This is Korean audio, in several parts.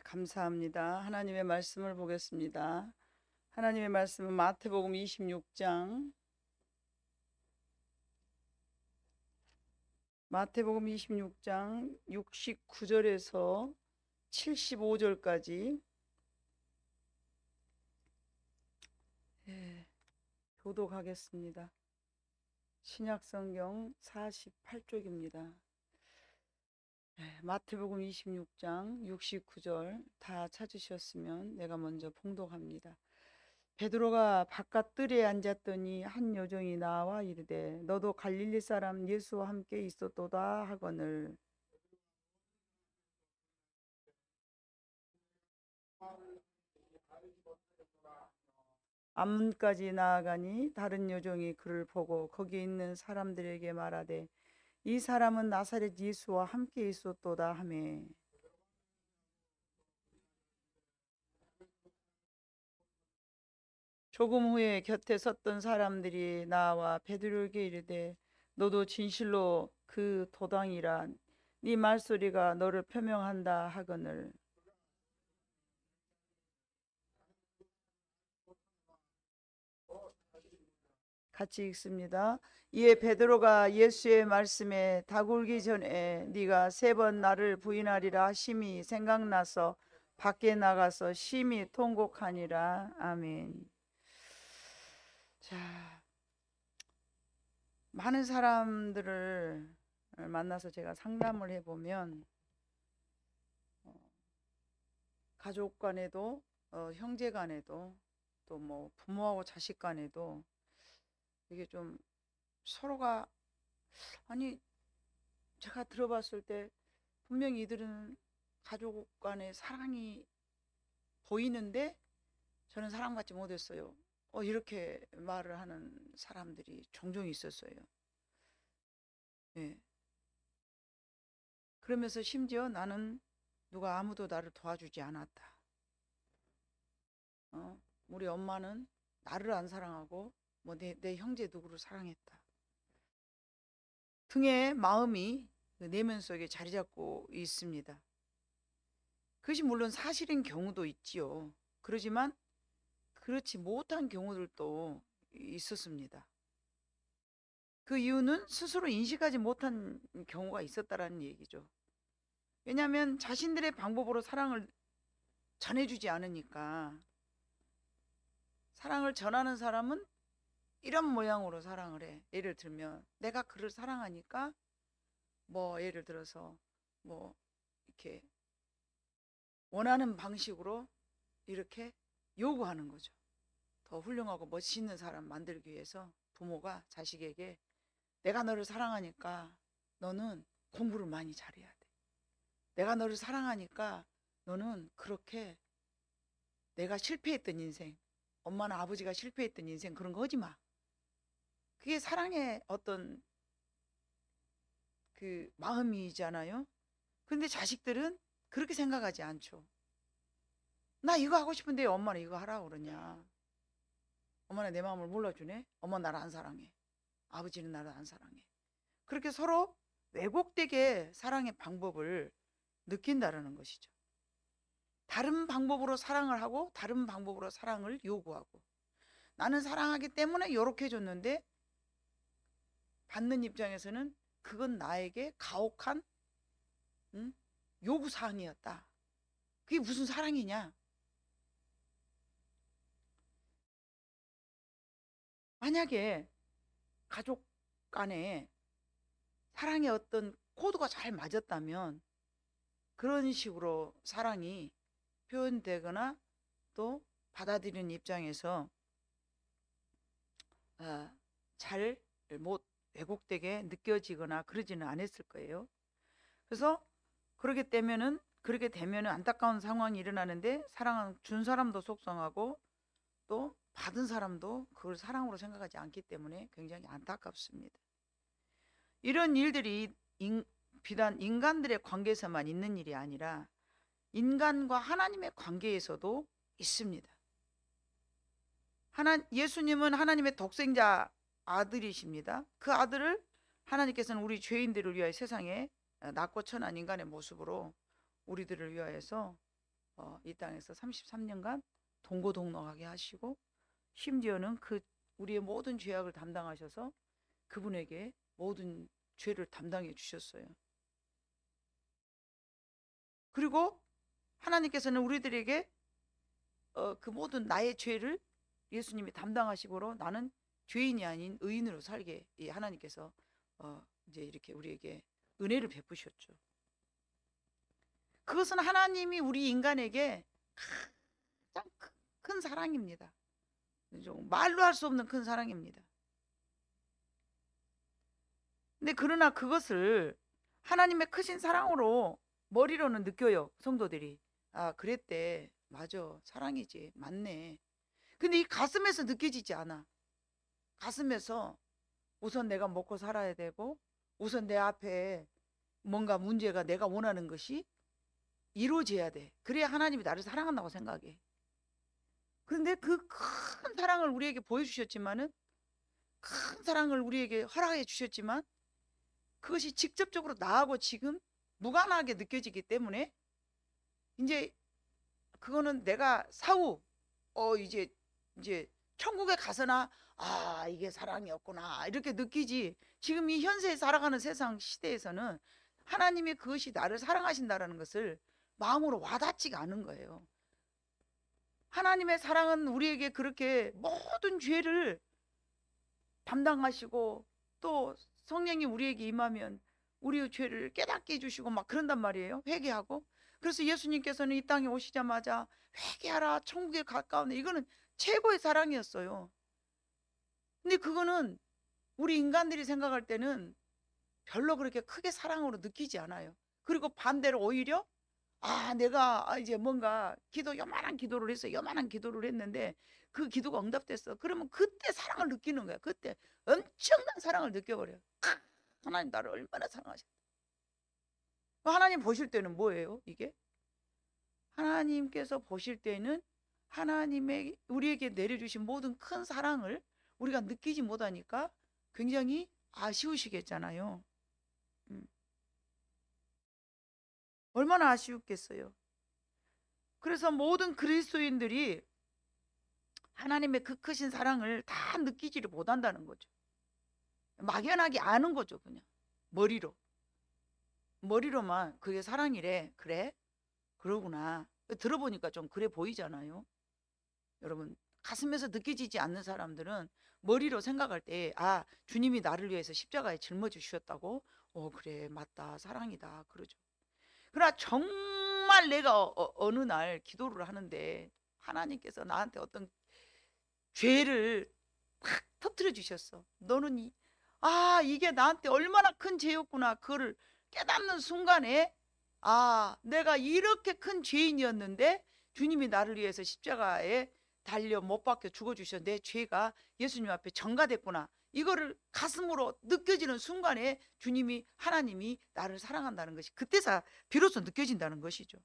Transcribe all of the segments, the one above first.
감사합니다. 하나님의 말씀을 보겠습니다. 하나님의 말씀은 마태복음 26장 마태복음 26장 69절에서 75절까지 교독하겠습니다. 신약성경 48쪽입니다. 마태복음 26장 69절 다 찾으셨으면 내가 먼저 봉독합니다. 베드로가 바깥 뜰에 앉았더니 한 여종이 나와 이르되 너도 갈릴리 사람 예수와 함께 있었도다 하거늘 앞문까지 나아가니 다른 여종이 그를 보고 거기 있는 사람들에게 말하되 이 사람은 나사렛 예수와 함께 있었도다 하매 조금 후에 곁에 섰던 사람들이 나와 베드로에게 이르되 너도 진실로 그 도당이라 네 말소리가 너를 표명한다 하거늘 같이 읽습니다. 이에 베드로가 예수의 말씀에 다굴기 전에 네가 3번 나를 부인하리라 하심이 생각나서 밖에 나가서 심히 통곡하니라. 아멘. 자, 많은 사람들을 만나서 제가 상담을 해보면 가족 간에도 형제 간에도 또 뭐 부모하고 자식 간에도 이게 좀 서로가 아니 제가 들어봤을 때 분명히 이들은 가족 간의 사랑이 보이는데 저는 사랑받지 못했어요. 이렇게 말을 하는 사람들이 종종 있었어요. 네. 그러면서 심지어 나는 누가 아무도 나를 도와주지 않았다. 우리 엄마는 나를 안 사랑하고 뭐 내 형제 누구를 사랑했다. 등의 마음이 내면 속에 자리 잡고 있습니다. 그것이 물론 사실인 경우도 있지요. 그러지만 그렇지 못한 경우들도 있었습니다. 그 이유는 스스로 인식하지 못한 경우가 있었다라는 얘기죠. 왜냐하면 자신들의 방법으로 사랑을 전해주지 않으니까. 사랑을 전하는 사람은 이런 모양으로 사랑을 해. 예를 들면 내가 그를 사랑하니까 뭐 예를 들어서 뭐 이렇게 원하는 방식으로 이렇게 요구하는 거죠. 더 훌륭하고 멋있는 사람 만들기 위해서 부모가 자식에게 내가 너를 사랑하니까 너는 공부를 많이 잘해야 돼. 내가 너를 사랑하니까 너는 그렇게 내가 실패했던 인생, 엄마나 아버지가 실패했던 인생 그런 거 하지 마. 그게 사랑의 어떤 그 마음이잖아요. 근데 자식들은 그렇게 생각하지 않죠. 나 이거 하고 싶은데 엄마는 이거 하라고 그러냐. 엄마는 내 마음을 몰라주네. 엄마 나를 안 사랑해. 아버지는 나를 안 사랑해. 그렇게 서로 왜곡되게 사랑의 방법을 느낀다라는 것이죠. 다른 방법으로 사랑을 하고 다른 방법으로 사랑을 요구하고 나는 사랑하기 때문에 이렇게 해줬는데 받는 입장에서는 그건 나에게 가혹한 요구사항이었다. 그게 무슨 사랑이냐. 만약에 가족 간에 사랑의 어떤 코드가 잘 맞았다면 그런 식으로 사랑이 표현되거나 또 받아들이는 입장에서 잘 못 왜곡되게 느껴지거나 그러지는 않았을 거예요. 그래서 그렇게 되면은 안타까운 상황이 일어나는데 사랑을 준 사람도 속상하고 또 받은 사람도 그걸 사랑으로 생각하지 않기 때문에 굉장히 안타깝습니다. 이런 일들이 비단 인간들의 관계에서만 있는 일이 아니라 인간과 하나님의 관계에서도 있습니다. 예수님은 하나님의 독생자 아들이십니다. 그 아들을 하나님께서는 우리 죄인들을 위하여 세상에 낮고 천한 인간의 모습으로 우리들을 위하여서 이 땅에서 33년간 동고동락하게 하시고 심지어는 그 우리의 모든 죄악을 담당하셔서 그분에게 모든 죄를 담당해 주셨어요. 그리고 하나님께서는 우리들에게 그 모든 나의 죄를 예수님이 담당하시고로 나는 죄인이 아닌 의인으로 살게 하나님께서 이제 이렇게 우리에게 은혜를 베푸셨죠. 그것은 하나님이 우리 인간에게 가장 큰 사랑입니다. 말로 할 수 없는 큰 사랑입니다. 근데 그러나 그것을 하나님의 크신 사랑으로 머리로는 느껴요. 성도들이. 아, 그랬대. 맞아. 사랑이지. 맞네. 근데 이 가슴에서 느껴지지 않아. 가슴에서 우선 내가 먹고 살아야 되고 우선 내 앞에 뭔가 문제가 내가 원하는 것이 이루어져야 돼. 그래야 하나님이 나를 사랑한다고 생각해. 그런데 그 큰 사랑을 우리에게 보여주셨지만은 큰 사랑을 우리에게 허락해 주셨지만 그것이 직접적으로 나하고 지금 무관하게 느껴지기 때문에 이제 그거는 내가 사후 이제 천국에 가서나 아 이게 사랑이었구나 이렇게 느끼지 지금 이 현세에 살아가는 세상 시대에서는 하나님이 그것이 나를 사랑하신다라는 것을 마음으로 와닿지가 않은 거예요. 하나님의 사랑은 우리에게 그렇게 모든 죄를 담당하시고 또 성령이 우리에게 임하면 우리의 죄를 깨닫게 해주시고 막 그런단 말이에요. 회개하고. 그래서 예수님께서는 이 땅에 오시자마자 회개하라 천국에 가까우네 이거는 최고의 사랑이었어요. 근데 그거는 우리 인간들이 생각할 때는 별로 그렇게 크게 사랑으로 느끼지 않아요. 그리고 반대로 오히려 아 내가 이제 뭔가 요만한 기도를 했어. 요만한 기도를 했는데 그 기도가 응답됐어. 그러면 그때 사랑을 느끼는 거야. 그때 엄청난 사랑을 느껴버려요. 하나님 나를 얼마나 사랑하셨다. 하나님 보실 때는 뭐예요? 이게 하나님께서 보실 때는 하나님의 우리에게 내려주신 모든 큰 사랑을 우리가 느끼지 못하니까 굉장히 아쉬우시겠잖아요. 얼마나 아쉬웠겠어요. 그래서 모든 그리스도인들이 하나님의 그 크신 사랑을 다 느끼지를 못한다는 거죠. 막연하게 아는 거죠. 그냥 머리로만 그게 사랑이래. 그래? 그러구나. 들어보니까 좀 그래 보이잖아요. 여러분 가슴에서 느껴지지 않는 사람들은 머리로 생각할 때 아 주님이 나를 위해서 십자가에 짊어져 주셨다고 그래 맞다 사랑이다 그러죠. 그러나 정말 내가 어느 날 기도를 하는데 하나님께서 나한테 어떤 죄를 팍 터뜨려 주셨어. 너는 이게 나한테 얼마나 큰 죄였구나. 그거를 깨닫는 순간에 내가 이렇게 큰 죄인이었는데 주님이 나를 위해서 십자가에 달려 못 박혀 죽어주셔. 내 죄가 예수님 앞에 전가됐구나. 이거를 가슴으로 느껴지는 순간에 하나님이 나를 사랑한다는 것이 그때서 비로소 느껴진다는 것이죠.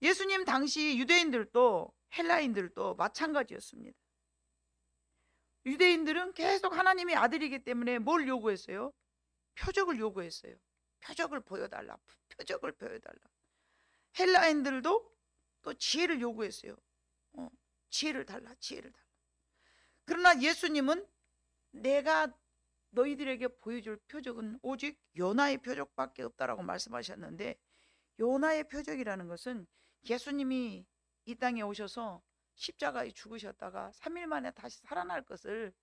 예수님 당시 유대인들도 헬라인들도 마찬가지였습니다. 유대인들은 계속 하나님의 아들이기 때문에 뭘 요구했어요? 표적을 요구했어요. 표적을 보여달라. 표적을 보여달라. 헬라인들도 또 지혜를 요구했어요. 지혜를 달라. 지혜를 달라. 그러나 예수님은 내가 너희들에게 보여줄 표적은 오직 요나의 표적밖에 없다라고 말씀하셨는데 요나의 표적이라는 것은 예수님이 이 땅에 오셔서 십자가에 죽으셨다가 3일 만에 다시 살아날 것을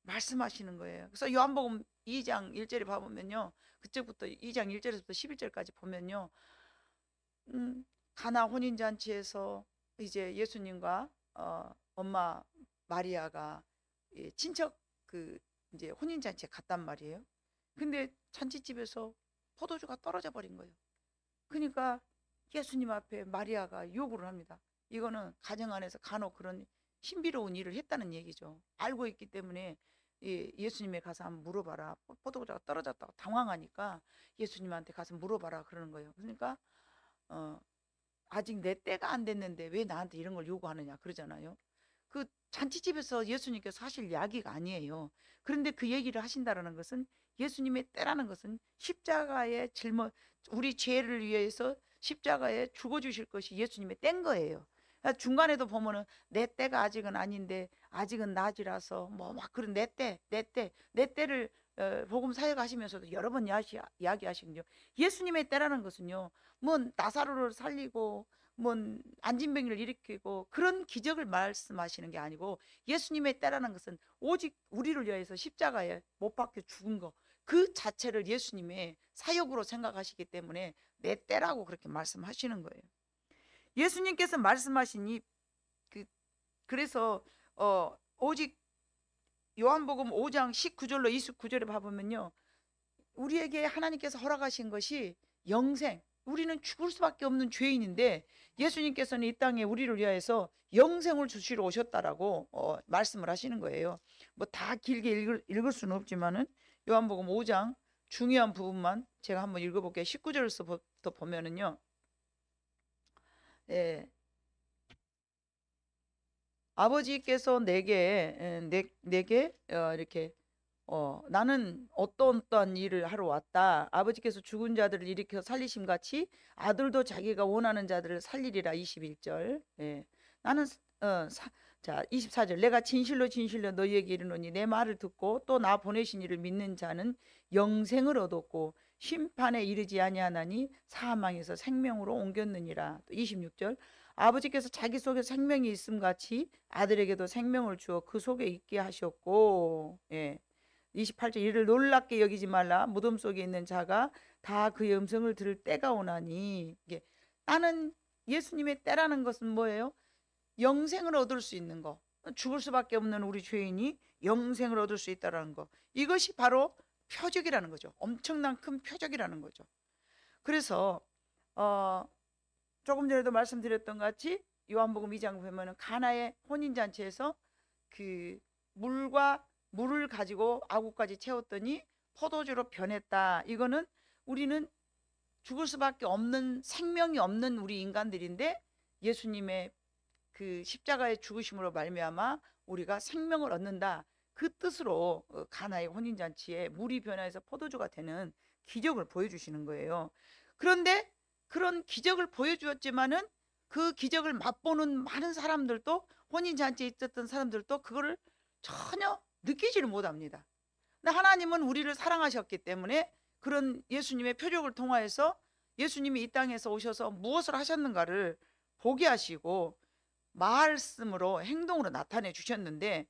말씀하시는 거예요. 그래서 요한복음 2장 1절에 봐보면요. 그때부터 2장 1절에서부터 11절까지 보면요. 가나 혼인잔치에서 이제 예수님과 엄마 마리아가 친척 이제 혼인잔치에 갔단 말이에요. 근데 잔치집에서 포도주가 떨어져 버린 거예요. 그러니까 예수님 앞에 마리아가 요구를 합니다. 이거는 가정 안에서 간혹 그런 신비로운 일을 했다는 얘기죠. 알고 있기 때문에 예수님에 가서 한번 물어봐라. 포도주가 떨어졌다고 당황하니까 예수님한테 가서 물어봐라 그러는 거예요. 그러니까 아직 내 때가 안 됐는데 왜 나한테 이런 걸 요구하느냐 그러잖아요. 그 잔치집에서 예수님께서 하실 이야기가 아니에요. 그런데 그 얘기를 하신다는 것은 예수님의 때라는 것은 십자가에 우리 죄를 위해서 십자가에 죽어주실 것이 예수님의 때인 거예요. 중간에도 보면은 내 때가 아직은 아닌데 아직은 낮이라서 뭐 막 그런 내 때를 복음 사역하시면서도 여러 번 이야기하시거든요. 예수님의 때라는 것은요, 뭐 나사로를 살리고 뭐 안진병을 일으키고 그런 기적을 말씀하시는 게 아니고, 예수님의 때라는 것은 오직 우리를 위해서 십자가에 못 박혀 죽은 거, 그 자체를 예수님의 사역으로 생각하시기 때문에 내 때라고 그렇게 말씀하시는 거예요. 예수님께서 말씀하시니 그래서 오직 요한복음 5장 19절로 29절에 봐보면요, 우리에게 하나님께서 허락하신 것이 영생, 우리는 죽을 수밖에 없는 죄인인데 예수님께서는 이 땅에 우리를 위하여서 영생을 주시러 오셨다라고 말씀을 하시는 거예요. 뭐 다 길게 읽을 수는 없지만은 요한복음 5장 중요한 부분만 제가 한번 읽어볼게요. 19절에서부터 보면은요, 예, 아버지께서 내게 이렇게 나는 어떠한 일을 하러 왔다. 아버지께서 죽은 자들을 일으켜 살리심 같이 아들도 자기가 원하는 자들을 살리리라. 21절. 예. 나는 자 24절. 내가 진실로 너희에게 이르노니 내 말을 듣고 또 나 보내신 이를 믿는 자는 영생을 얻었고 심판에 이르지 아니하나니 사망에서 생명으로 옮겼느니라. 또 26절. 아버지께서 자기 속에 생명이 있음 같이 아들에게도 생명을 주어 그 속에 있게 하셨고, 예. 28절. 이를 놀랍게 여기지 말라. 무덤 속에 있는 자가 다 그의 음성을 들을 때가 오나니. 이게 나는 예수님의 때라는 것은 뭐예요? 영생을 얻을 수 있는 거, 죽을 수밖에 없는 우리 죄인이 영생을 얻을 수 있다는 거, 이것이 바로 표적이라는 거죠. 엄청난 큰 표적이라는 거죠. 그래서 조금 전에도 말씀드렸던 것 같이 요한복음 2장 보면은 가나의 혼인잔치에서 그 물을 가지고 아구까지 채웠더니 포도주로 변했다. 이거는 우리는 죽을 수밖에 없는, 생명이 없는 우리 인간들인데 예수님의 그 십자가의 죽으심으로 말미암아 우리가 생명을 얻는다. 그 뜻으로 가나의 혼인잔치에 물이 변해서 포도주가 되는 기적을 보여주시는 거예요. 그런데 그런 기적을 보여주었지만은 그 기적을 맛보는 많은 사람들도, 혼인잔치에 있었던 사람들도 그거를 전혀 느끼지를 못합니다. 근데 하나님은 우리를 사랑하셨기 때문에 그런 예수님의 표적을 통하여서 예수님이 이 땅에서 오셔서 무엇을 하셨는가를 보게 하시고 말씀으로, 행동으로 나타내 주셨는데,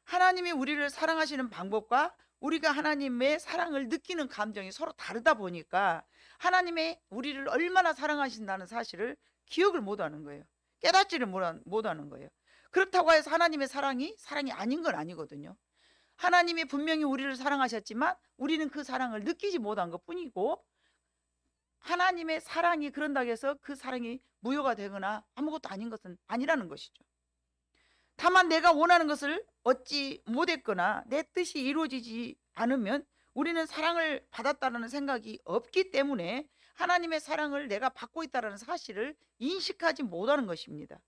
하나님이 우리를 사랑하시는 방법과 우리가 하나님의 사랑을 느끼는 감정이 서로 다르다 보니까 하나님의 우리를 얼마나 사랑하신다는 사실을 기억을 못하는 거예요. 깨닫지를 못하는 거예요. 그렇다고 해서 하나님의 사랑이 아닌 건 아니거든요. 하나님이 분명히 우리를 사랑하셨지만 우리는 그 사랑을 느끼지 못한 것 뿐이고, 하나님의 사랑이 그런다고 해서 그 사랑이 무효가 되거나 아무것도 아닌 것은 아니라는 것이죠. 다만 내가 원하는 것을 얻지 못했거나 내 뜻이 이루어지지 않으면 우리는 사랑을 받았다는 생각이 없기 때문에 하나님의 사랑을 내가 받고 있다는 사실을 인식하지 못하는 것입니다.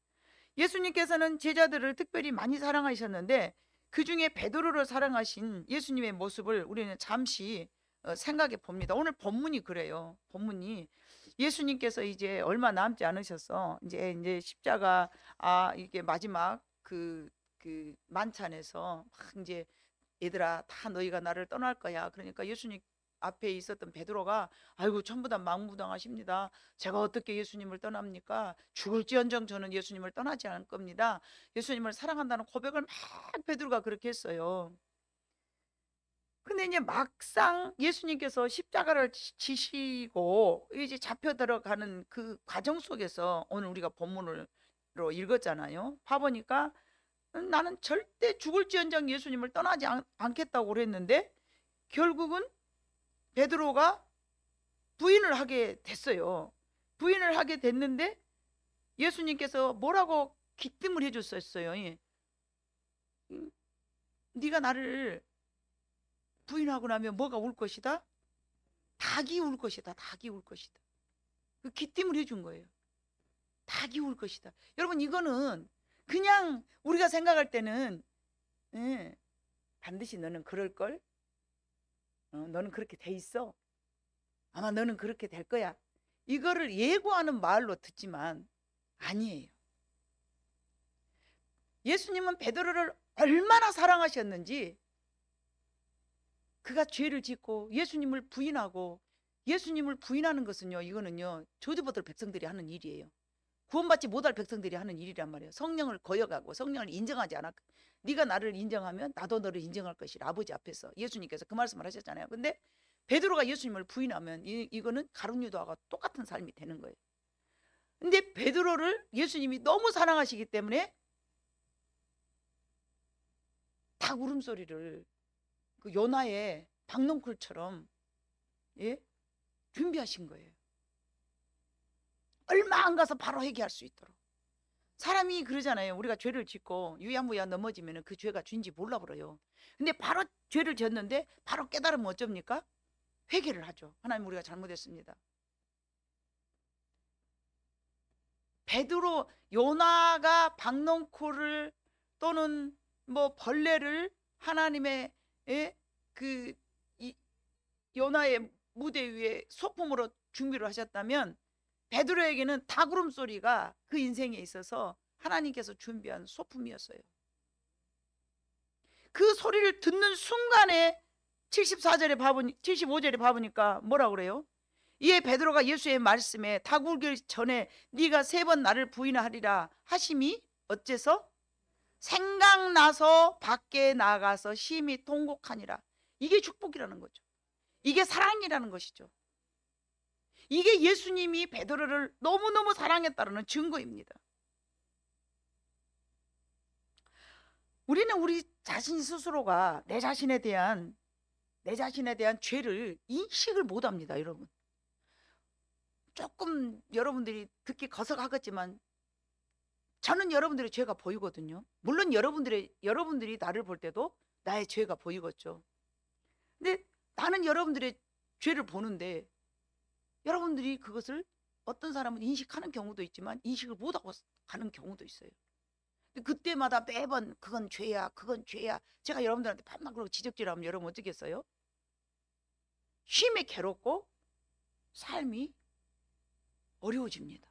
예수님께서는 제자들을 특별히 많이 사랑하셨는데 그 중에 베드로를 사랑하신 예수님의 모습을 우리는 잠시 생각해 봅니다. 오늘 본문이 그래요. 본문이 예수님께서 이제 얼마 남지 않으셔서 이제 십자가 이게 마지막 그 만찬에서 막 이제 얘들아 다 너희가 나를 떠날 거야. 그러니까 예수님 앞에 있었던 베드로가 아이고 전부 다 망부당하십니다. 제가 어떻게 예수님을 떠납니까? 죽을지언정 저는 예수님을 떠나지 않을 겁니다. 예수님을 사랑한다는 고백을 막 베드로가 그렇게 했어요. 근데 이제 막상 예수님께서 십자가를 지시고 이제 잡혀 들어가는 그 과정 속에서 오늘 우리가 본문으로 읽었잖아요. 봐보니까 나는 절대 죽을지언정 예수님을 떠나지 않겠다고 그랬는데 결국은 베드로가 부인을 하게 됐어요. 부인을 하게 됐는데 예수님께서 뭐라고 기뜸을 해줬었어요. 네가 나를 부인하고 나면 뭐가 올 것이다? 닭이 울 것이다. 닭이 울 것이다. 그 기쁨을 해준 거예요. 닭이 울 것이다. 여러분 이거는 그냥 우리가 생각할 때는 반드시 너는 그럴걸? 너는 그렇게 돼 있어. 아마 너는 그렇게 될 거야. 이거를 예고하는 말로 듣지만 아니에요. 예수님은 베드로를 얼마나 사랑하셨는지, 그가 죄를 짓고 예수님을 부인하고, 예수님을 부인하는 것은요, 이거는요 저주받을 백성들이 하는 일이에요. 구원받지 못할 백성들이 하는 일이란 말이에요. 성령을 거역하고 성령을 인정하지 않아. 네가 나를 인정하면 나도 너를 인정할 것이라, 아버지 앞에서. 예수님께서 그 말씀을 하셨잖아요. 근데 베드로가 예수님을 부인하면 이거는 가룟 유다와 똑같은 삶이 되는 거예요. 근데 베드로를 예수님이 너무 사랑하시기 때문에 닭 울음소리를 그 요나의 박넝쿨처럼, 예? 준비하신 거예요. 얼마 안 가서 바로 회개할 수 있도록. 사람이 그러잖아요. 우리가 죄를 짓고 유야무야 넘어지면 그 죄가 죄인지 몰라버려요. 근데 바로 죄를 졌는데 바로 깨달으면 어쩝니까? 회개를 하죠. 하나님, 우리가 잘못했습니다. 베드로, 요나가 박넝쿨을 또는 뭐 벌레를 하나님의 그 요나의 무대 위에 소품으로 준비를 하셨다면, 베드로에게는 닭 울음소리가 그 인생에 있어서 하나님께서 준비한 소품이었어요. 그 소리를 듣는 순간에 75절에 봐보니까 뭐라 그래요? 이에 베드로가 예수의 말씀에 닭 울기 전에 네가 3번 나를 부인하리라 하심이 어째서? 생각나서 밖에 나가서 심히 통곡하니라. 이게 축복이라는 거죠. 이게 사랑이라는 것이죠. 이게 예수님이 베드로를 너무너무 사랑했다는 증거입니다. 우리는 우리 자신 스스로가 내 자신에 대한 죄를 인식을 못합니다. 여러분, 조금 여러분들이 듣기 거석하겠지만 저는 여러분들의 죄가 보이거든요. 물론 여러분들이 나를 볼 때도 나의 죄가 보이겠죠. 근데 나는 여러분들의 죄를 보는데 여러분들이 그것을, 어떤 사람은 인식하는 경우도 있지만 인식을 못하고 가는 경우도 있어요. 그때마다 매번 그건 죄야, 그건 죄야. 제가 여러분들한테 반만 그러고 지적질하면 여러분 어쩌겠어요? 쉼에 괴롭고 삶이 어려워집니다.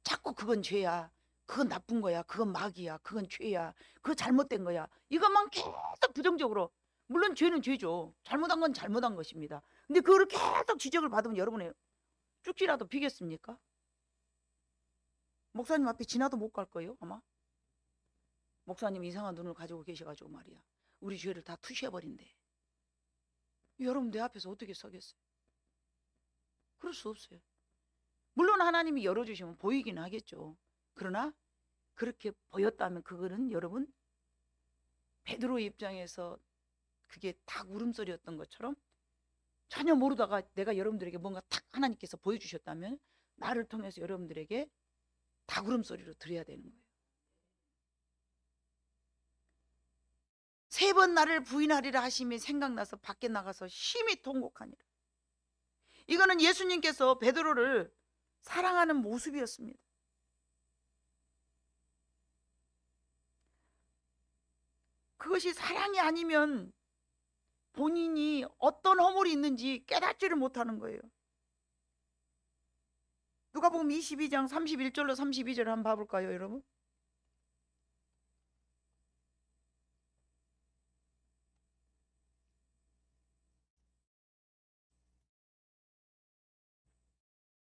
자꾸 그건 죄야, 그건 나쁜 거야, 그건 마귀야, 그건 죄야, 그거 잘못된 거야, 이것만 계속 부정적으로. 물론 죄는 죄죠. 잘못한 건 잘못한 것입니다. 근데 그거를 계속 지적을 받으면 여러분의 쭉지라도 비겠습니까? 목사님 앞에 지나도 못 갈 거예요 아마. 목사님 이상한 눈을 가지고 계셔가지고 말이야, 우리 죄를 다 투시해버린대. 여러분 내 앞에서 어떻게 서겠어요? 그럴 수 없어요. 물론 하나님이 열어주시면 보이긴 하겠죠. 그러나 그렇게 보였다면 그거는 여러분, 베드로의 입장에서 그게 닭 울음소리였던 것처럼 전혀 모르다가 내가 여러분들에게 뭔가 탁 하나님께서 보여주셨다면 나를 통해서 여러분들에게 닭 울음소리로 드려야 되는 거예요. 3번 나를 부인하리라 하심이 생각나서 밖에 나가서 심히 통곡하니라. 이거는 예수님께서 베드로를 사랑하는 모습이었습니다. 그것이 사랑이 아니면 본인이 어떤 허물이 있는지 깨닫지를 못하는 거예요. 누가복음 22장 31절로 32절 한번 봐볼까요, 여러분?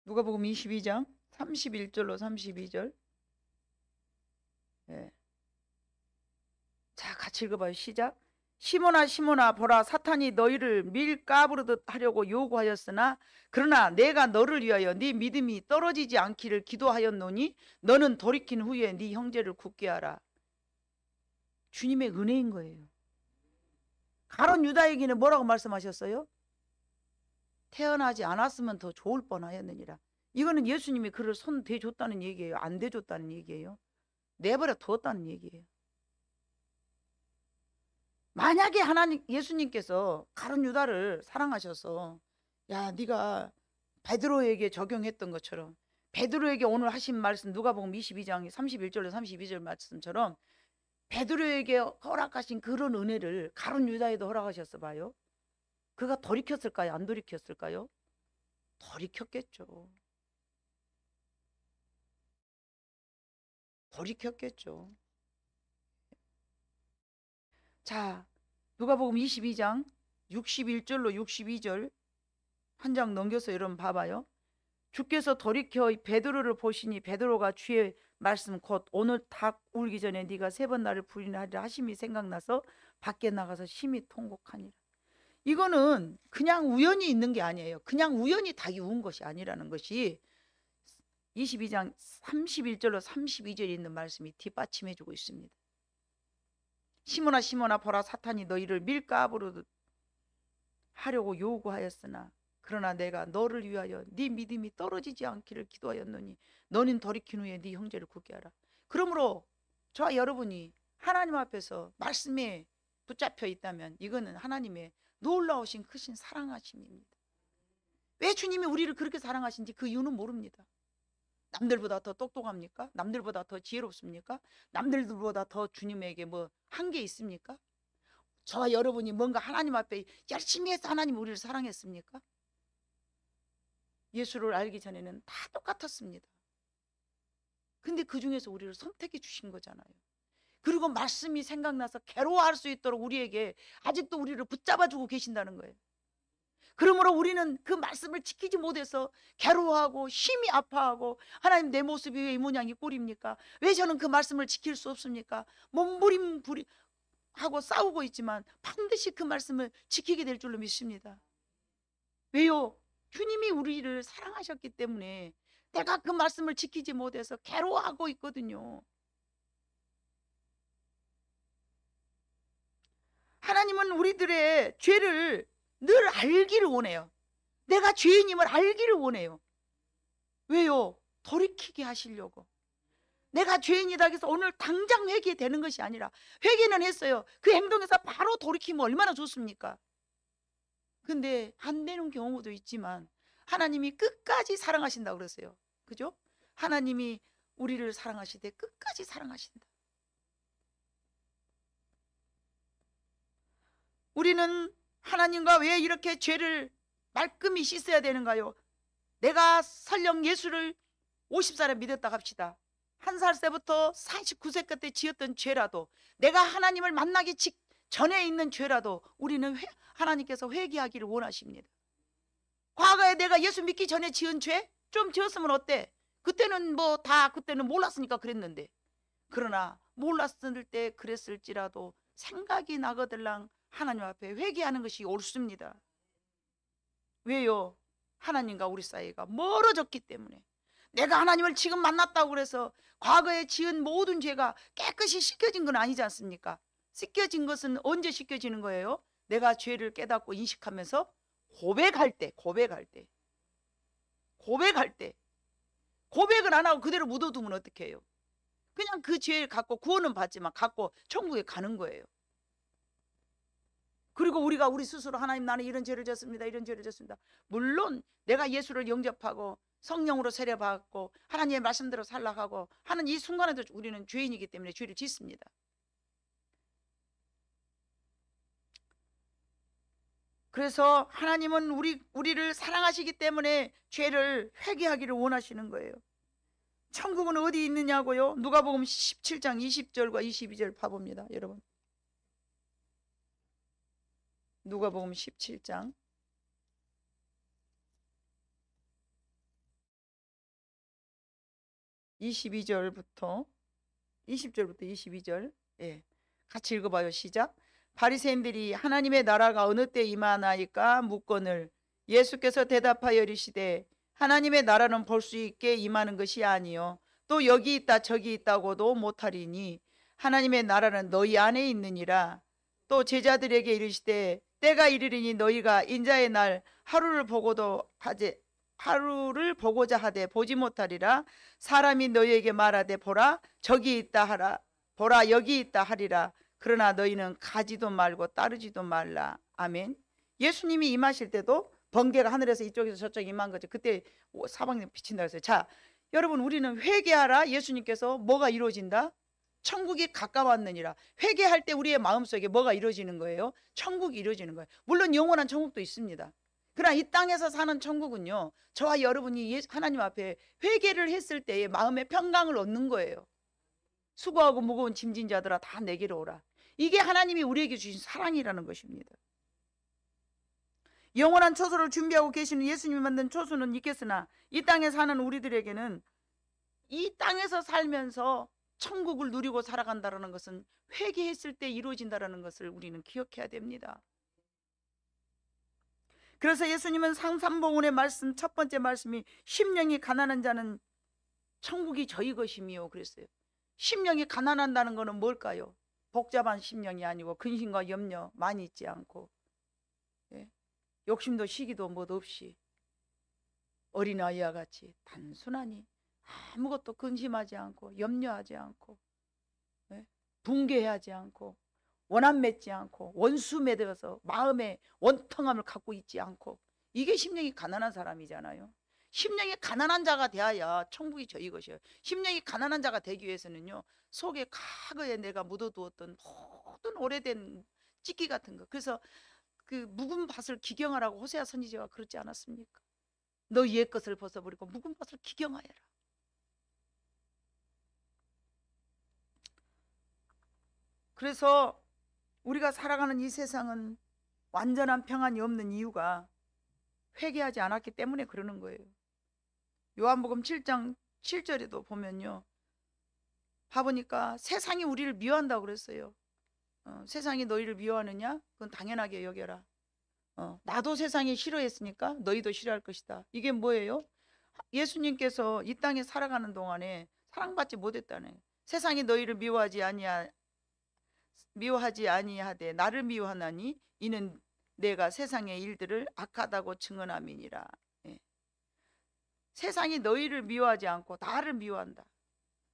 누가복음 22장 31절로 32절. 예. 자, 같이 읽어봐요. 시작. 시몬아 시몬아, 보라, 사탄이 너희를 밀가부르듯 하려고 요구하였으나 그러나 내가 너를 위하여 네 믿음이 떨어지지 않기를 기도하였노니 너는 돌이킨 후에 네 형제를 굳게 하라. 주님의 은혜인 거예요. 가룟 유다에게는 뭐라고 말씀하셨어요? 태어나지 않았으면 더 좋을 뻔하였느니라. 이거는 예수님이 그를 손 대줬다는 얘기예요? 안 대줬다는 얘기예요? 내버려 두었다는 얘기예요. 만약에 예수님께서 가룟 유다를 사랑하셔서, 야, 네가 베드로에게 적용했던 것처럼, 베드로에게 오늘 하신 말씀 누가복음 22장 31절로 32절 말씀처럼 베드로에게 허락하신 그런 은혜를 가룟 유다에도 허락하셨어 봐요. 그가 돌이켰을까요? 안 돌이켰을까요? 돌이켰겠죠. 돌이켰겠죠. 자, 누가복음 22장 61절로 62절 한 장 넘겨서 여러분 봐봐요. 주께서 돌이켜 베드로를 보시니 베드로가 주의 말씀 곧 오늘 닭 울기 전에 네가 3번 나를 부인하리라 하심이 생각나서 밖에 나가서 심히 통곡하니라. 이거는 그냥 우연히 있는 게 아니에요. 그냥 우연히 닭이 운 것이 아니라는 것이 22장 31절로 32절에 있는 말씀이 뒷받침해 주고 있습니다. 시몬아 시몬아 보라 사탄이 너희를 밀가부로 하려고 요구하였으나 그러나 내가 너를 위하여 네 믿음이 떨어지지 않기를 기도하였노니 너는 돌이킨 후에 네 형제를 굳게 하라. 그러므로 저와 여러분이 하나님 앞에서 말씀에 붙잡혀 있다면 이거는 하나님의 놀라우신 크신 사랑하심입니다. 왜 주님이 우리를 그렇게 사랑하신지 그 이유는 모릅니다. 남들보다 더 똑똑합니까? 남들보다 더 지혜롭습니까? 남들보다 더 주님에게 뭐 한 게 있습니까? 저와 여러분이 뭔가 하나님 앞에 열심히 해서 하나님 우리를 사랑했습니까? 예수를 알기 전에는 다 똑같았습니다. 근데 그 중에서 우리를 선택해 주신 거잖아요. 그리고 말씀이 생각나서 괴로워할 수 있도록 우리에게 아직도 우리를 붙잡아 주고 계신다는 거예요. 그러므로 우리는 그 말씀을 지키지 못해서 괴로워하고 심히 아파하고 하나님 내 모습이 왜 이 모양이 꼴입니까? 왜 저는 그 말씀을 지킬 수 없습니까? 몸부림하고 싸우고 있지만 반드시 그 말씀을 지키게 될 줄로 믿습니다. 왜요? 주님이 우리를 사랑하셨기 때문에 내가 그 말씀을 지키지 못해서 괴로워하고 있거든요. 하나님은 우리들의 죄를 늘 알기를 원해요. 내가 죄인임을 알기를 원해요. 왜요? 돌이키게 하시려고. 내가 죄인이다 해서 오늘 당장 회개되는 것이 아니라 회개는 했어요. 그 행동에서 바로 돌이키면 얼마나 좋습니까? 근데 안 되는 경우도 있지만 하나님이 끝까지 사랑하신다고 그랬어요. 그죠? 하나님이 우리를 사랑하시되 끝까지 사랑하신다. 우리는 하나님과 왜 이렇게 죄를 말끔히 씻어야 되는가요? 내가 설령 예수를 50살에 믿었다 합시다. 1살 때부터 49세 끝에 지었던 죄라도 내가 하나님을 만나기 전에 있는 죄라도 우리는 하나님께서 회개하기를 원하십니다. 과거에 내가 예수 믿기 전에 지은 죄? 좀 지었으면 어때? 그때는 그때는 몰랐으니까 그랬는데. 그러나 몰랐을 때 그랬을지라도 생각이 나거들랑 하나님 앞에 회개하는 것이 옳습니다. 왜요? 하나님과 우리 사이가 멀어졌기 때문에. 내가 하나님을 지금 만났다고 그래서 과거에 지은 모든 죄가 깨끗이 씻겨진 건 아니지 않습니까? 씻겨진 것은 언제 씻겨지는 거예요? 내가 죄를 깨닫고 인식하면서 고백할 때. 고백을 안 하고 그대로 묻어두면 어떻게 해요? 그냥 그 죄를 갖고 구원은 받지만 갖고 천국에 가는 거예요. 그리고 우리가 우리 스스로 하나님 나는 이런 죄를 졌습니다. 이런 죄를 졌습니다. 물론 내가 예수를 영접하고 성령으로 세례받고 하나님의 말씀대로 살아가고 하는 이 순간에도 우리는 죄인이기 때문에 죄를 짓습니다. 그래서 하나님은 우리를 사랑하시기 때문에 죄를 회개하기를 원하시는 거예요. 천국은 어디 있느냐고요? 누가복음 17장 20절과 22절 봐봅니다. 여러분, 누가복음 17장 20절부터 22절 같이 읽어봐요. 시작. 바리새인들이 하나님의 나라가 어느 때 임하나이까 묻거늘 예수께서 대답하여 이르시되 하나님의 나라는 볼 수 있게 임하는 것이 아니요 또 여기 있다 저기 있다고도 못하리니 하나님의 나라는 너희 안에 있느니라. 또 제자들에게 이르시되 때가 이르리니 너희가 인자의 날 하루를 보고자 하되 보지 못하리라. 사람이 너희에게 말하되 보라 저기 있다 하라 보라 여기 있다 하리라. 그러나 너희는 가지도 말고 따르지도 말라. 아멘. 예수님이 임하실 때도 번개가 하늘에서 이쪽에서 저쪽 임한 거죠. 그때 사방에 비친다 그랬어요. 자, 여러분, 우리는 회개하라. 예수님께서 뭐가 이루어진다? 천국이 가까웠느니라. 회개할 때 우리의 마음속에 뭐가 이루어지는 거예요? 천국이 이루어지는 거예요. 물론 영원한 천국도 있습니다. 그러나 이 땅에서 사는 천국은요, 저와 여러분이 하나님 앞에 회개를 했을 때의 마음의 평강을 얻는 거예요. 수고하고 무거운 짐진 자들아 다 내게로 오라. 이게 하나님이 우리에게 주신 사랑이라는 것입니다. 영원한 처소를 준비하고 계시는 예수님이 만든 처소는 있겠으나 이 땅에 사는 우리들에게는 이 땅에서 살면서 천국을 누리고 살아간다는 것은 회개했을 때 이루어진다는 것을 우리는 기억해야 됩니다. 그래서 예수님은 상삼복음의 말씀 첫 번째 말씀이 심령이 가난한 자는 천국이 저희 것이미요 그랬어요. 심령이 가난한다는 것은 뭘까요? 복잡한 심령이 아니고 근심과 염려 많이 있지 않고, 예? 욕심도 시기도 뭐 없이 어린아이와 같이 단순하니 아무것도 근심하지 않고 염려하지 않고, 예? 붕괴하지 않고 원한 맺지 않고 원수 맺어서 마음에 원통함을 갖고 있지 않고, 이게 심령이 가난한 사람이잖아요. 심령이 가난한 자가 되어야 천국이 저희 것이에요. 심령이 가난한 자가 되기 위해서는요, 속에 과거에 내가 묻어두었던 모든 오래된 찌끼 같은 거, 그래서 그 묵은 밭을 기경하라고 호세아 선지자가 그렇지 않았습니까? 너 옛 것을 벗어버리고 묵은 밭을 기경하여라. 그래서 우리가 살아가는 이 세상은 완전한 평안이 없는 이유가 회개하지 않았기 때문에 그러는 거예요. 요한복음 7장 7절에도 보면요, 봐보니까 세상이 우리를 미워한다고 그랬어요. 세상이 너희를 미워하느냐? 그건 당연하게 여겨라. 나도 세상이 싫어했으니까 너희도 싫어할 것이다. 이게 뭐예요? 예수님께서 이 땅에 살아가는 동안에 사랑받지 못했다네. 세상이 너희를 미워하지 아니하되 나를 미워하나니 이는 내가 세상의 일들을 악하다고 증언함이니라. 예. 세상이 너희를 미워하지 않고 나를 미워한다.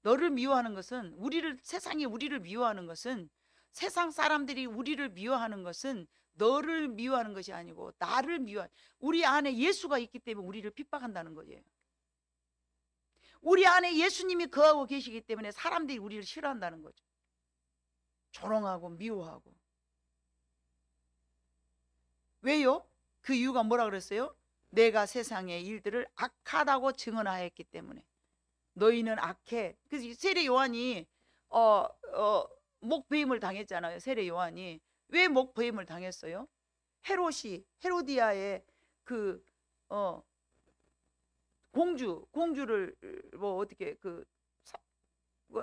너를 미워하는 것은 세상이 우리를 미워하는 것은, 세상 사람들이 우리를 미워하는 것은 너를 미워하는 것이 아니고 나를 우리 안에 예수가 있기 때문에 우리를 핍박한다는 거예요. 우리 안에 예수님이 거하고 계시기 때문에 사람들이 우리를 싫어한다는 거죠. 조롱하고 미워하고. 왜요? 그 이유가 뭐라 그랬어요? 내가 세상의 일들을 악하다고 증언하였기 때문에. 너희는 악해. 그래서 세례 요한이 목배임을 당했잖아요. 세례 요한이 왜 목배임을 당했어요? 헤로디아의 그 공주를 뭐 어떻게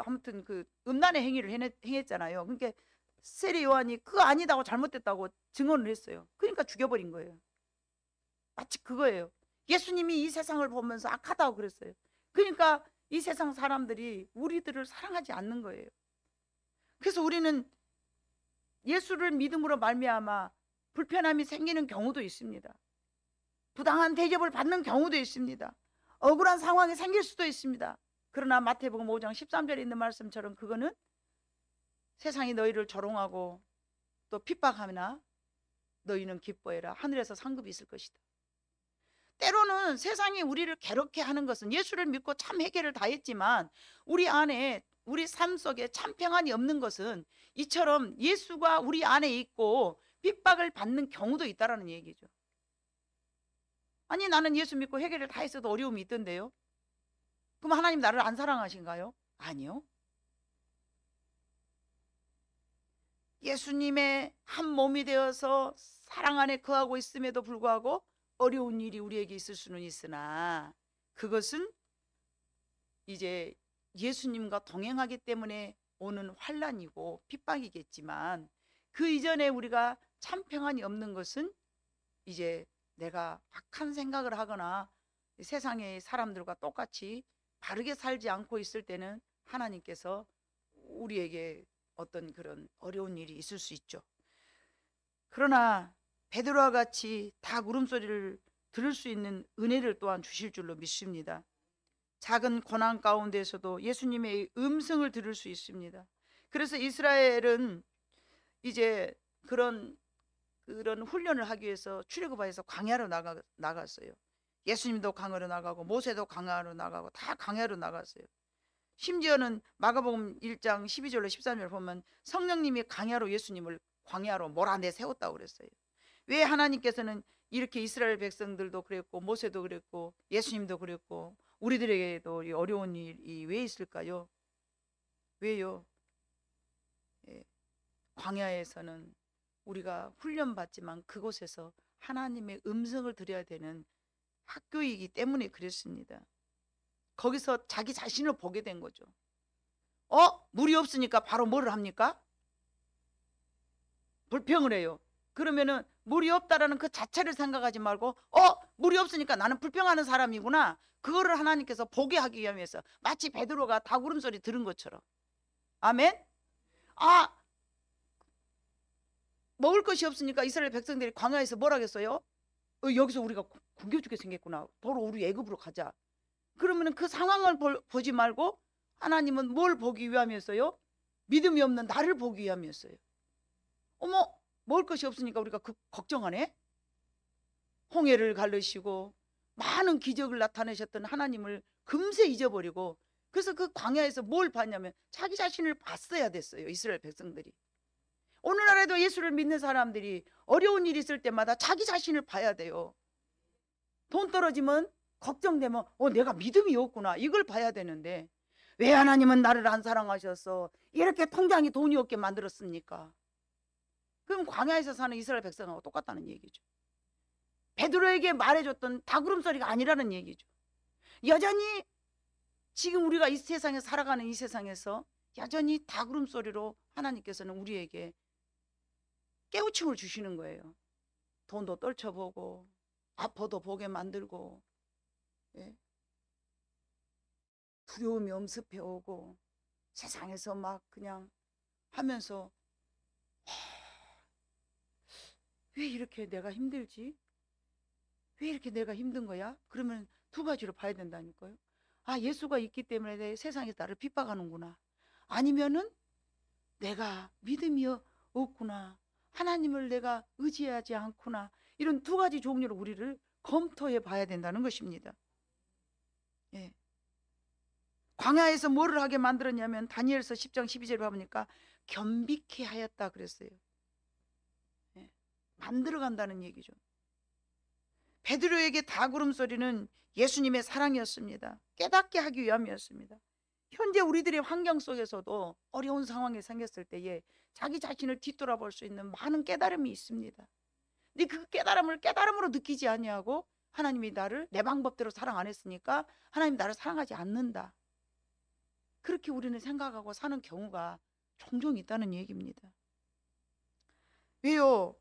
아무튼 그 음란의 행위를 행했잖아요. 그러니까 세례 요한이 그거 아니다고 잘못됐다고 증언을 했어요. 그러니까 죽여버린 거예요. 마치 그거예요. 예수님이 이 세상을 보면서 악하다고 그랬어요. 그러니까 이 세상 사람들이 우리들을 사랑하지 않는 거예요. 그래서 우리는 예수를 믿음으로 말미암아 불편함이 생기는 경우도 있습니다. 부당한 대접을 받는 경우도 있습니다. 억울한 상황이 생길 수도 있습니다. 그러나 마태복음 5장 13절에 있는 말씀처럼 그거는 세상이 너희를 조롱하고 또 핍박하나 너희는 기뻐해라. 하늘에서 상급이 있을 것이다. 때로는 세상이 우리를 괴롭게 하는 것은 예수를 믿고 참 회개를 다 했지만 우리 안에, 우리 삶 속에 참 평안이 없는 것은 이처럼 예수가 우리 안에 있고 핍박을 받는 경우도 있다라는 얘기죠. 아니, 나는 예수 믿고 회개를 다 했어도 어려움이 있던데요. 그럼 하나님 나를 안 사랑하신가요? 아니요. 예수님의 한 몸이 되어서 사랑 안에 거하고 있음에도 불구하고 어려운 일이 우리에게 있을 수는 있으나 그것은 이제 예수님과 동행하기 때문에 오는 환난이고 핍박이겠지만, 그 이전에 우리가 참 평안이 없는 것은 이제 내가 악한 생각을 하거나 세상의 사람들과 똑같이 바르게 살지 않고 있을 때는 하나님께서 우리에게 어떤 그런 어려운 일이 있을 수 있죠. 그러나 베드로와 같이 닭 울음소리를 들을 수 있는 은혜를 또한 주실 줄로 믿습니다. 작은 고난 가운데서도 예수님의 음성을 들을 수 있습니다. 그래서 이스라엘은 이제 그런 훈련을 하기 위해서 출애굽해서 광야로 나갔어요. 예수님도 광야로 나가고 모세도 광야로 나가고 다 광야로 나갔어요. 심지어는 마가복음 1장 12절로 13절 보면 성령님이 예수님을 광야로 몰아내 세웠다고 그랬어요. 왜 하나님께서는 이렇게 이스라엘 백성들도 그랬고 모세도 그랬고 예수님도 그랬고 우리들에게도 이 어려운 일이 왜 있을까요? 왜요? 예, 광야에서는 우리가 훈련받지만 그곳에서 하나님의 음성을 들어야 되는 학교이기 때문에 그랬습니다. 거기서 자기 자신을 보게 된 거죠. 물이 없으니까 바로 뭐를 합니까? 불평을 해요. 그러면은 물이 없다라는 그 자체를 생각하지 말고 물이 없으니까 나는 불평하는 사람이구나. 그거를 하나님께서 보게 하기 위함에서 마치 베드로가 닭울음 소리 들은 것처럼. 아멘. 먹을 것이 없으니까 이스라엘 백성들이 광야에서 뭐라 했어요? 여기서 우리가 굶겨 죽게 생겼구나. 도로 우리 애굽으로 가자. 그러면은 그 상황을 보지 말고 하나님은 뭘 보기 위함이었어요? 믿음이 없는 나를 보기 위함이었어요. 먹을 것이 없으니까 우리가 걱정하네. 홍해를 가르시고 많은 기적을 나타내셨던 하나님을 금세 잊어버리고, 그래서 그 광야에서 뭘 봤냐면 자기 자신을 봤어야 됐어요. 이스라엘 백성들이. 오늘날에도 예수를 믿는 사람들이 어려운 일이 있을 때마다 자기 자신을 봐야 돼요. 돈 떨어지면 걱정되면 내가 믿음이 없구나, 이걸 봐야 되는데 왜 하나님은 나를 안 사랑하셔서 이렇게 통장에 돈이 없게 만들었습니까? 그럼 광야에서 사는 이스라엘 백성하고 똑같다는 얘기죠. 베드로에게 말해줬던 닭울음 소리가 아니라는 얘기죠. 여전히 지금 우리가 이 세상에 살아가는 이 세상에서 여전히 닭울음 소리로 하나님께서는 우리에게 깨우침을 주시는 거예요. 돈도 떨쳐보고 아파도 보게 만들고, 예? 두려움이 엄습해 오고 세상에서 막 그냥 하면서 왜 이렇게 내가 힘들지? 왜 이렇게 내가 힘든 거야? 그러면 두 가지로 봐야 된다니까요. 예수가 있기 때문에 세상에서 나를 핍박하는구나. 아니면은 내가 믿음이 없구나. 하나님을 내가 의지하지 않구나. 이런 두 가지 종류로 우리를 검토해 봐야 된다는 것입니다. 예. 광야에서 뭐를 하게 만들었냐면 다니엘서 10장 12절에 보니까 겸비케 하였다 그랬어요. 예. 만들어 간다는 얘기죠. 베드로에게 닭울음 소리는 예수님의 사랑이었습니다. 깨닫게 하기 위함이었습니다. 현재 우리들의 환경 속에서도 어려운 상황이 생겼을 때에 자기 자신을 뒤돌아볼 수 있는 많은 깨달음이 있습니다. 근데 그 깨달음을 깨달음으로 느끼지 아니하고 하나님이 나를 내 방법대로 사랑 안 했으니까 하나님 나를 사랑하지 않는다, 그렇게 우리는 생각하고 사는 경우가 종종 있다는 얘기입니다. 왜요?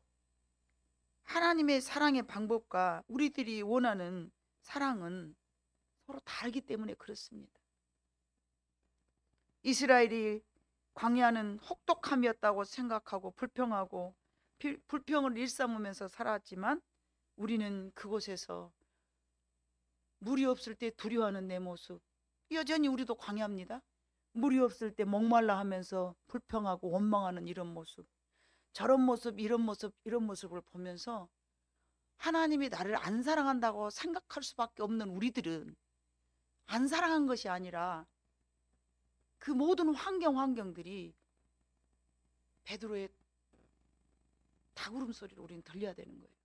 하나님의 사랑의 방법과 우리들이 원하는 사랑은 서로 다르기 때문에 그렇습니다. 이스라엘이 광야는 혹독함이었다고 생각하고 불평하고 불평을 일삼으면서 살았지만 우리는 그곳에서 물이 없을 때 두려워하는 내 모습, 여전히 우리도 광야입니다. 물이 없을 때 목말라 하면서 불평하고 원망하는 이런 모습, 저런 모습, 이런 모습, 이런 모습을 보면서 하나님이 나를 안 사랑한다고 생각할 수밖에 없는 우리들은 안 사랑한 것이 아니라 그 모든 환경들이 베드로의 닭울음 소리를 우리는 들려야 되는 거예요.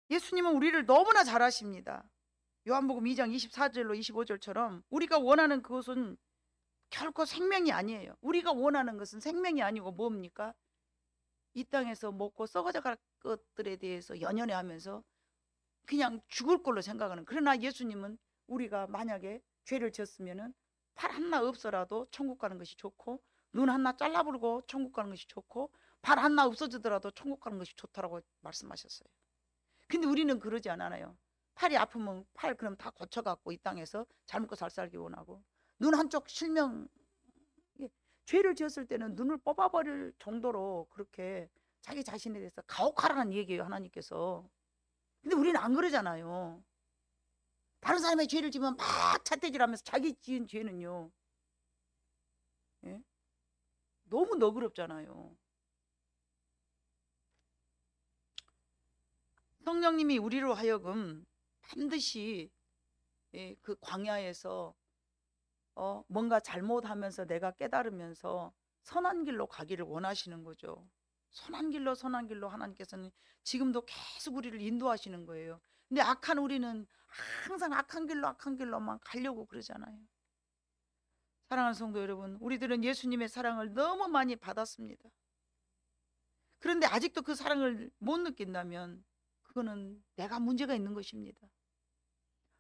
예수님은 우리를 너무나 잘 아십니다. 요한복음 2장 24절로 25절처럼 우리가 원하는 그것은 결코 생명이 아니에요. 우리가 원하는 것은 생명이 아니고 뭡니까? 이 땅에서 먹고 썩어져갈 것들에 대해서 연연해하면서 그냥 죽을 걸로 생각하는. 그러나 예수님은 우리가 만약에 죄를 지었으면은 팔 하나 없어라도 천국 가는 것이 좋고, 눈 하나 잘라버리고 천국 가는 것이 좋고, 발 하나 없어지더라도 천국 가는 것이 좋다라고 말씀하셨어요. 근데 우리는 그러지 않아요. 팔이 아프면 팔 그럼 다 고쳐갖고 이 땅에서 잘 먹고 잘 살기 원하고, 눈 한쪽 실명, 죄를 지었을 때는 눈을 뽑아버릴 정도로 그렇게 자기 자신에 대해서 가혹하라는 얘기예요, 하나님께서. 근데 우리는 안 그러잖아요. 다른 사람의 죄를 지면 막 잣대질하면서 자기 지은 죄는요, 예? 너무 너그럽잖아요. 성령님이 우리로 하여금 반드시 그 광야에서 뭔가 잘못하면서 내가 깨달으면서 선한 길로 가기를 원하시는 거죠. 선한 길로 하나님께서는 지금도 계속 우리를 인도하시는 거예요. 근데 악한 우리는 항상 악한 길로만 가려고 그러잖아요. 사랑하는 성도 여러분, 우리들은 예수님의 사랑을 너무 많이 받았습니다. 그런데 아직도 그 사랑을 못 느낀다면 그거는 내가 문제가 있는 것입니다.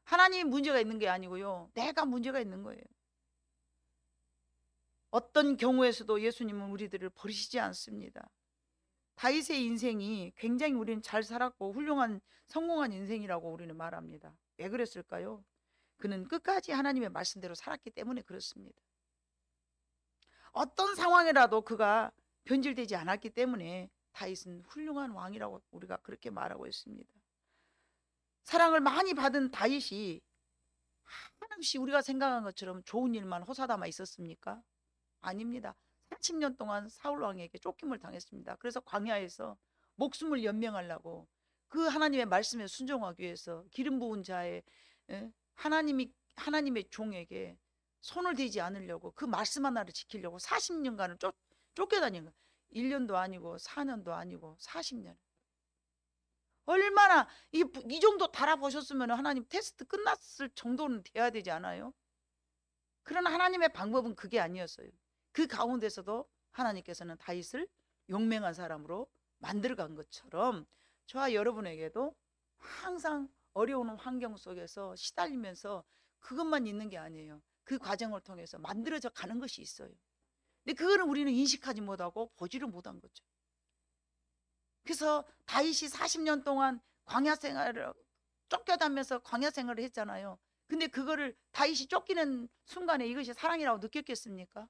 하나님이 문제가 있는 게 아니고요, 내가 문제가 있는 거예요. 어떤 경우에서도 예수님은 우리들을 버리시지 않습니다. 다윗의 인생이 굉장히 우리는 잘 살았고 훌륭한 성공한 인생이라고 우리는 말합니다. 왜 그랬을까요? 그는 끝까지 하나님의 말씀대로 살았기 때문에 그렇습니다. 어떤 상황이라도 그가 변질되지 않았기 때문에 다윗은 훌륭한 왕이라고 우리가 그렇게 말하고 있습니다. 사랑을 많이 받은 다윗이 한없이 우리가 생각한 것처럼 좋은 일만 호사담아 있었습니까? 아닙니다. 40년 동안 사울 왕에게 쫓김을 당했습니다. 그래서 광야에서 목숨을 연명하려고 그 하나님의 말씀에 순종하기 위해서 기름 부은 자의 하나님의 종에게 손을 대지 않으려고 그 말씀 하나를 지키려고 40년간을 쫓겨다니는 거예요. 1년도 아니고 4년도 아니고 40년. 얼마나 이 정도 달아보셨으면 하나님 테스트 끝났을 정도는 돼야 되지 않아요? 그러나 하나님의 방법은 그게 아니었어요. 그 가운데서도 하나님께서는 다윗을 용맹한 사람으로 만들어간 것처럼 저와 여러분에게도 항상 어려운 환경 속에서 시달리면서 그것만 있는 게 아니에요. 그 과정을 통해서 만들어져 가는 것이 있어요. 근데 그거는 우리는 인식하지 못하고 보지를 못한 거죠. 그래서 다윗이 40년 동안 광야 생활을 쫓겨다니면서 광야 생활을 했잖아요. 근데 그거를 다윗이 쫓기는 순간에 이것이 사랑이라고 느꼈겠습니까?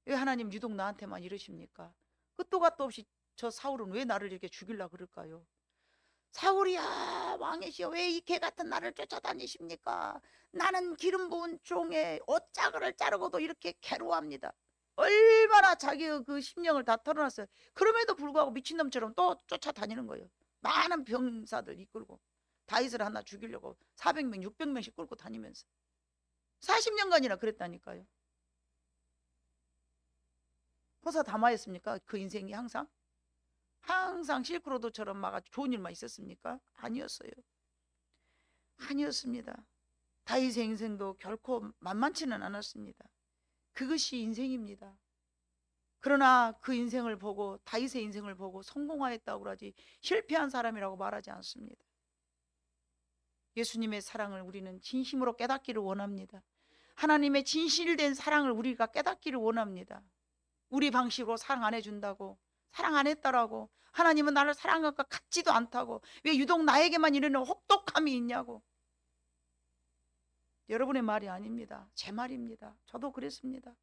왜 하나님 유독 나한테만 이러십니까? 끝도 갓도 없이 저 사울은 왜 나를 이렇게 죽이려고 그럴까요? 사울이야 왕이시여 왜 이 개 같은 나를 쫓아다니십니까? 나는 기름 부은 종의 옷자락을 자르고도 이렇게 괴로워합니다. 얼마나 자기의 그 심령을 다 털어놨어요. 그럼에도 불구하고 미친놈처럼 또 쫓아다니는 거예요. 많은 병사들 이끌고 다윗을 하나 죽이려고 400명 600명씩 끌고 다니면서 40년간이나 그랬다니까요. 호사 담아했습니까? 그 인생이 항상 실크로드처럼 막 좋은 일만 있었습니까? 아니었어요. 아니었습니다. 다윗의 인생도 결코 만만치는 않았습니다. 그것이 인생입니다. 그러나 그 인생을 보고 다윗의 인생을 보고 성공하였다고 그러지 실패한 사람이라고 말하지 않습니다. 예수님의 사랑을 우리는 진심으로 깨닫기를 원합니다. 하나님의 진실된 사랑을 우리가 깨닫기를 원합니다. 우리 방식으로 사랑 안 해준다고, 사랑 안 했다라고, 하나님은 나를 사랑한 것 같지도 않다고, 왜 유독 나에게만 이러는 혹독함이 있냐고. 여러분의 말이 아닙니다. 제 말입니다. 저도 그랬습니다.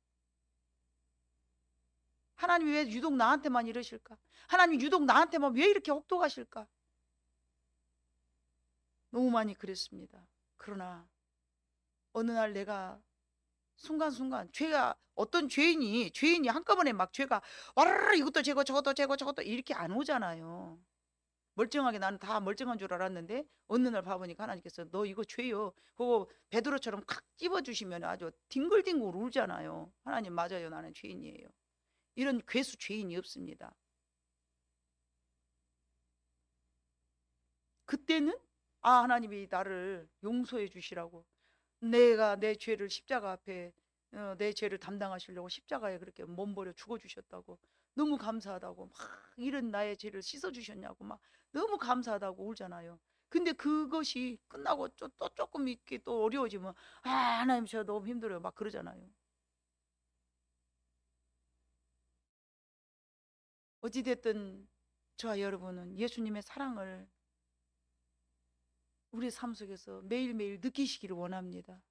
하나님이 왜 유독 나한테만 이러실까? 하나님이 유독 나한테만 왜 이렇게 혹독하실까? 너무 많이 그랬습니다. 그러나 어느 날 내가 순간순간 죄가 어떤 죄인이 한꺼번에 막 죄가 와르르 이것도 죄고 저것도 이렇게 안 오잖아요. 멀쩡하게 나는 다 멀쩡한 줄 알았는데 어느 날 봐보니까 하나님께서 너 이거 죄요. 그거 베드로처럼 칵 집어주시면 아주 뒹굴뒹굴 울잖아요. 하나님 맞아요. 나는 죄인이에요. 이런 괴수 죄인이 없습니다. 그때는 하나님이 나를 용서해 주시라고 내가 내 죄를 십자가 앞에 내 죄를 담당하시려고 십자가에 그렇게 몸버려 죽어주셨다고 너무 감사하다고 막 이런 나의 죄를 씻어주셨냐고 막 너무 감사하다고 울잖아요. 근데 그것이 끝나고 또 조금 이렇게 또 어려워지면 하나님 제가 너무 힘들어요 막 그러잖아요. 어찌됐든 저와 여러분은 예수님의 사랑을 우리 삶 속에서 매일매일 느끼시기를 원합니다.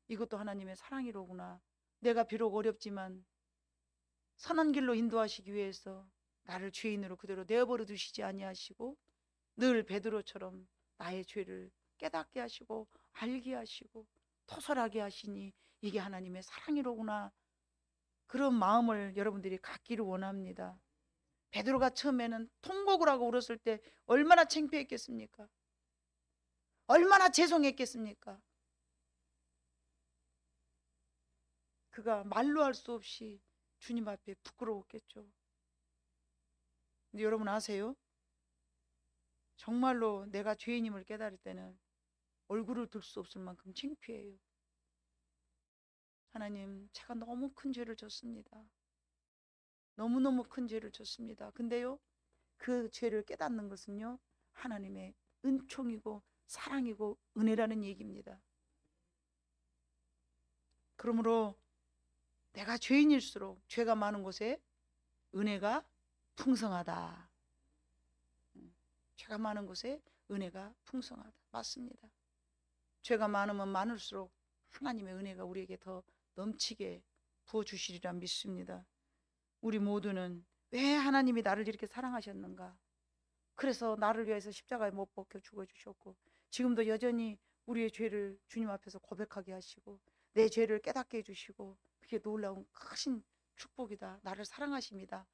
이것도 하나님의 사랑이로구나. 내가 비록 어렵지만 선한 길로 인도하시기 위해서 나를 죄인으로 그대로 내어버려 두시지 아니하시고 늘 베드로처럼 나의 죄를 깨닫게 하시고 알게 하시고 토설하게 하시니 이게 하나님의 사랑이로구나. 그런 마음을 여러분들이 갖기를 원합니다. 베드로가 처음에는 통곡을 하고 울었을 때 얼마나 창피했겠습니까? 얼마나 죄송했겠습니까? 그가 말로 할 수 없이 주님 앞에 부끄러웠겠죠. 근데 여러분 아세요? 정말로 내가 죄인임을 깨달을 때는 얼굴을 들 수 없을 만큼 창피해요. 하나님, 제가 너무 큰 죄를 졌습니다. 너무너무 큰 죄를 졌습니다. 근데요, 그 죄를 깨닫는 것은요, 하나님의 은총이고 사랑이고 은혜라는 얘기입니다. 그러므로 내가 죄인일수록 죄가 많은 곳에 은혜가 풍성하다. 죄가 많은 곳에 은혜가 풍성하다. 맞습니다. 죄가 많으면 많을수록 하나님의 은혜가 우리에게 더 넘치게 부어주시리라 믿습니다. 우리 모두는 왜 하나님이 나를 이렇게 사랑하셨는가? 그래서 나를 위해서 십자가에 못 박혀 죽어주셨고 지금도 여전히 우리의 죄를 주님 앞에서 고백하게 하시고 내 죄를 깨닫게 해주시고 그게 놀라운 크신 축복이다. 나를 사랑하십니다.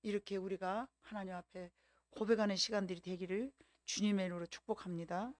이렇게 우리가 하나님 앞에 고백하는 시간들이 되기를 주님의 이름으로 축복합니다.